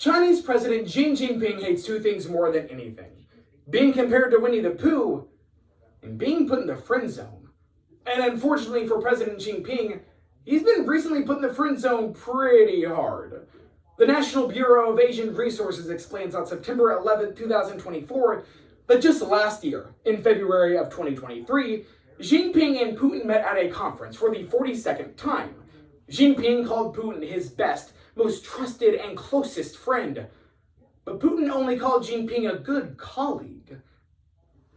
Chinese President Xi Jinping hates two things more than anything: being compared to Winnie the Pooh and being put in the friend zone. And unfortunately for President Xi Jinping, he's been recently put in the friend zone pretty hard. The National Bureau of Asian Resources explains on September 11, 2024, that just last year, in February of 2023, Xi Jinping and Putin met at a conference for the 42nd time. Xi Jinping called Putin his best, most trusted, and closest friend. But Putin only called Xi Jinping a good colleague.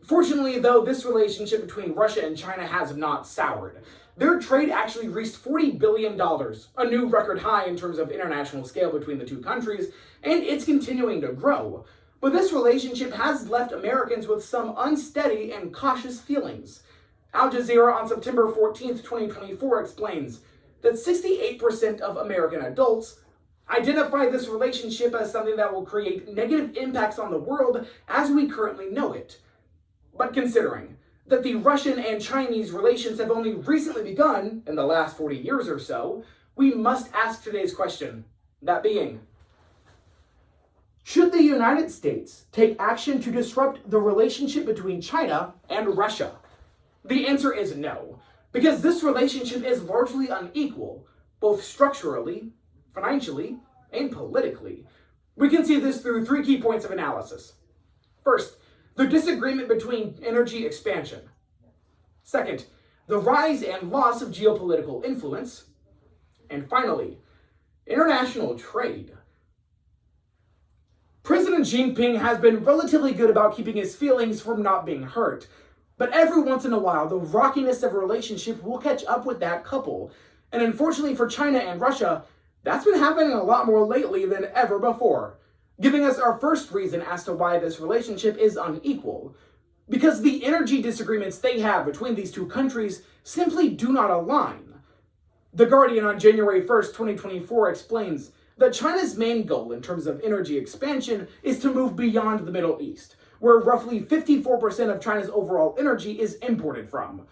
Fortunately, though, this relationship between Russia and China has not soured. Their trade actually reached $40 billion, a new record high in terms of international scale between the two countries, and it's continuing to grow. But this relationship has left Americans with some unsteady and cautious feelings. Al Jazeera on September 14, 2024 explains that 68% of American adults identify this relationship as something that will create negative impacts on the world as we currently know it. But considering that the Russian and Chinese relations have only recently begun in the last 40 years or so, we must ask today's question, that being, should the United States take action to disrupt the relationship between China and Russia? The answer is no, because this relationship is largely unequal, both structurally, financially, and politically. We can see this through three key points of analysis. First, the disagreement between energy expansion. Second, the rise and loss of geopolitical influence. And finally, international trade. President Xi Jinping has been relatively good about keeping his feelings from not being hurt, but every once in a while, the rockiness of a relationship will catch up with that couple. And unfortunately for China and Russia, that's been happening a lot more lately than ever before, giving us our first reason as to why this relationship is unequal. Because the energy disagreements they have between these two countries simply do not align. The Guardian on January 1st, 2024 explains that China's main goal in terms of energy expansion is to move beyond the Middle East, where roughly 54% of China's overall energy is imported from.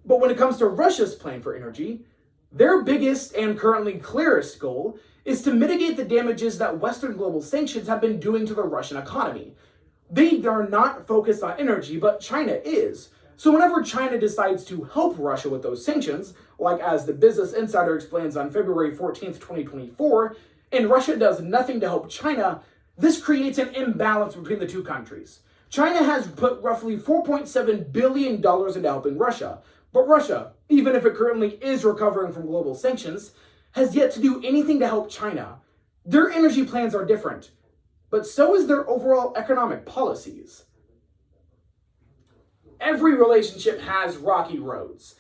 But when it comes to Russia's plan for energy, their biggest and currently clearest goal is to mitigate the damages that Western global sanctions have been doing to the Russian economy. They are not focused on energy, but China is. So whenever China decides to help Russia with those sanctions, like as the Business Insider explains on February 14th, 2024, and Russia does nothing to help China, this creates an imbalance between the two countries. China has put roughly $4.7 billion into helping Russia, but Russia, even if it currently is recovering from global sanctions, has yet to do anything to help China. Their energy plans are different, but so is their overall economic policies. Every relationship has rocky roads.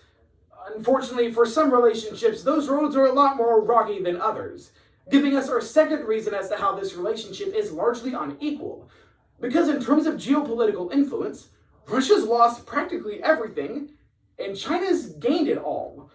Unfortunately, for some relationships, those roads are a lot more rocky than others, giving us our second reason as to how this relationship is largely unequal. Because in terms of geopolitical influence, Russia's lost practically everything, and China's gained it all.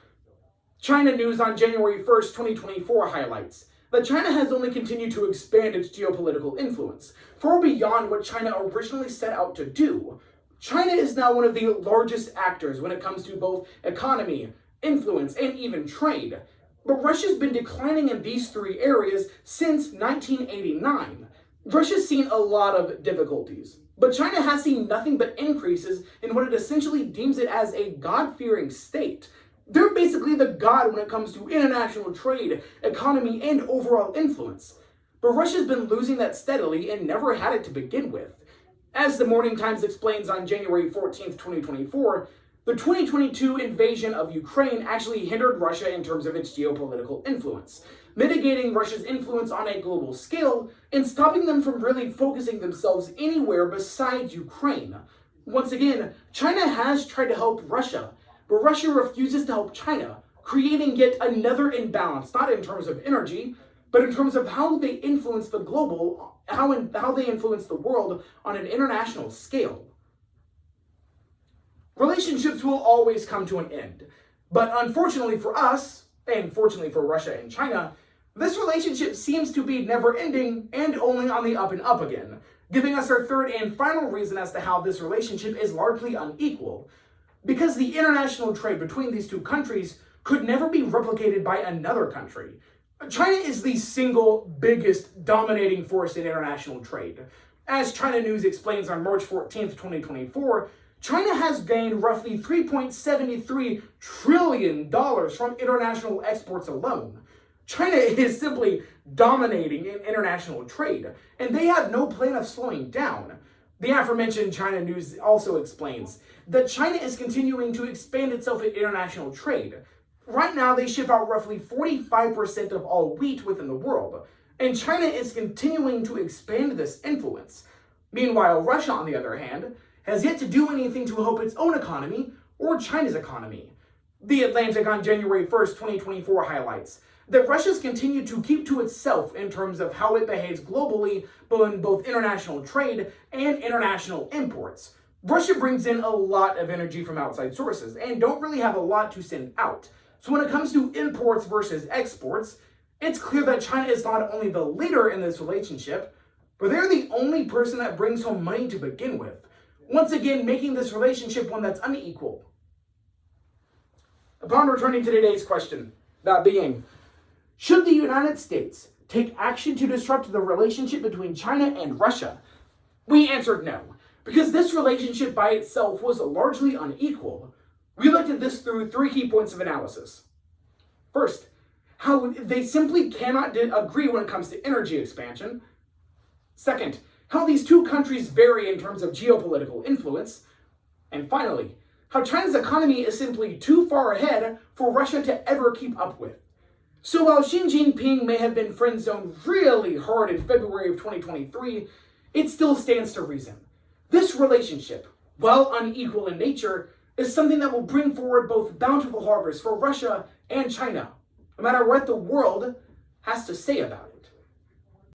China News on January 1st, 2024 highlights that China has only continued to expand its geopolitical influence, far beyond what China originally set out to do. China is now one of the largest actors when it comes to both economy, influence, and even trade. But Russia's been declining in these three areas since 1989. Russia's seen a lot of difficulties, but China has seen nothing but increases in what it essentially deems it as a God-fearing state. They're basically the god when it comes to international trade, economy, and overall influence. But Russia's been losing that steadily and never had it to begin with. As the Morning Times explains on January 14th, 2024, the 2022 invasion of Ukraine actually hindered Russia in terms of its geopolitical influence, mitigating Russia's influence on a global scale and stopping them from really focusing themselves anywhere besides Ukraine. Once again, China has tried to help Russia, but Russia refuses to help China, creating yet another imbalance, not in terms of energy, but in terms of how they influence the global, how they influence the world on an international scale. Relationships will always come to an end, but unfortunately for us, and fortunately for Russia and China, this relationship seems to be never-ending and only on the up and up again, giving us our third and final reason as to how this relationship is largely unequal. Because the international trade between these two countries could never be replicated by another country. China is the single biggest dominating force in international trade. As China News explains on March 14th, 2024, China has gained roughly $3.73 trillion from international exports alone. China is simply dominating in international trade, and they have no plan of slowing down. The aforementioned China News also explains that China is continuing to expand itself in international trade. Right now, they ship out roughly 45% of all wheat within the world, and China is continuing to expand this influence. Meanwhile, Russia, on the other hand, has yet to do anything to help its own economy or China's economy. The Atlantic on January 1st, 2024 highlights that Russia's continued to keep to itself in terms of how it behaves globally, in both international trade and international imports. Russia brings in a lot of energy from outside sources and don't really have a lot to send out. So when it comes to imports versus exports, it's clear that China is not only the leader in this relationship, but they're the only person that brings home money to begin with, once again making this relationship one that's unequal. Upon returning to today's question, that being, should the United States take action to disrupt the relationship between China and Russia? We answered no, because this relationship by itself was largely unequal. We looked at this through 3 key points of analysis. First, how they simply cannot agree when it comes to energy expansion. Second, how these two countries vary in terms of geopolitical influence. And finally, how China's economy is simply too far ahead for Russia to ever keep up with. So while Xi Jinping may have been friend-zoned really hard in February of 2023, it still stands to reason. This relationship, while unequal in nature, is something that will bring forward both bountiful harvests for Russia and China, no matter what the world has to say about it.